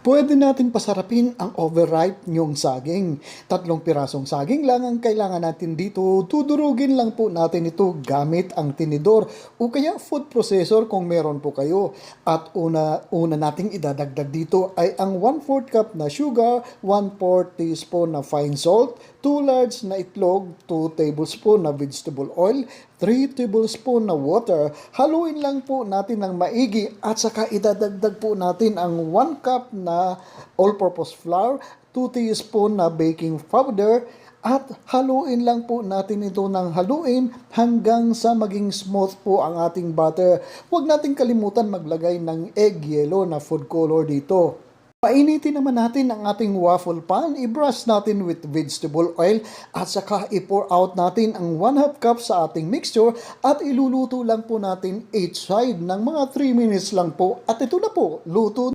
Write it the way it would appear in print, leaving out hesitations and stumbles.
Pwede natin pasarapin ang overripe niyong saging. 3 pirasong saging lang ang kailangan natin dito. Tudurugin lang po natin ito gamit ang tinidor o kaya food processor kung meron po kayo. At una nating idadagdag dito ay ang 1/4 cup na sugar, 1/4 teaspoon na fine salt, 2 large na itlog, 2 tablespoon na vegetable oil, 3 tablespoon na water. Haluin lang po natin ng maigi at saka idadagdag po natin ang 1 cup na all-purpose flour, 2 teaspoon na baking powder, at haluin lang po natin ito ng haluin hanggang sa maging smooth po ang ating butter. Huwag nating kalimutan maglagay ng egg yellow na food color dito. Painitin naman natin ang ating waffle pan, i-brush natin with vegetable oil at saka i-pour out natin ang 1/2 cup sa ating mixture at iluluto lang po natin each side ng mga 3 minutes lang po at ito na po, luto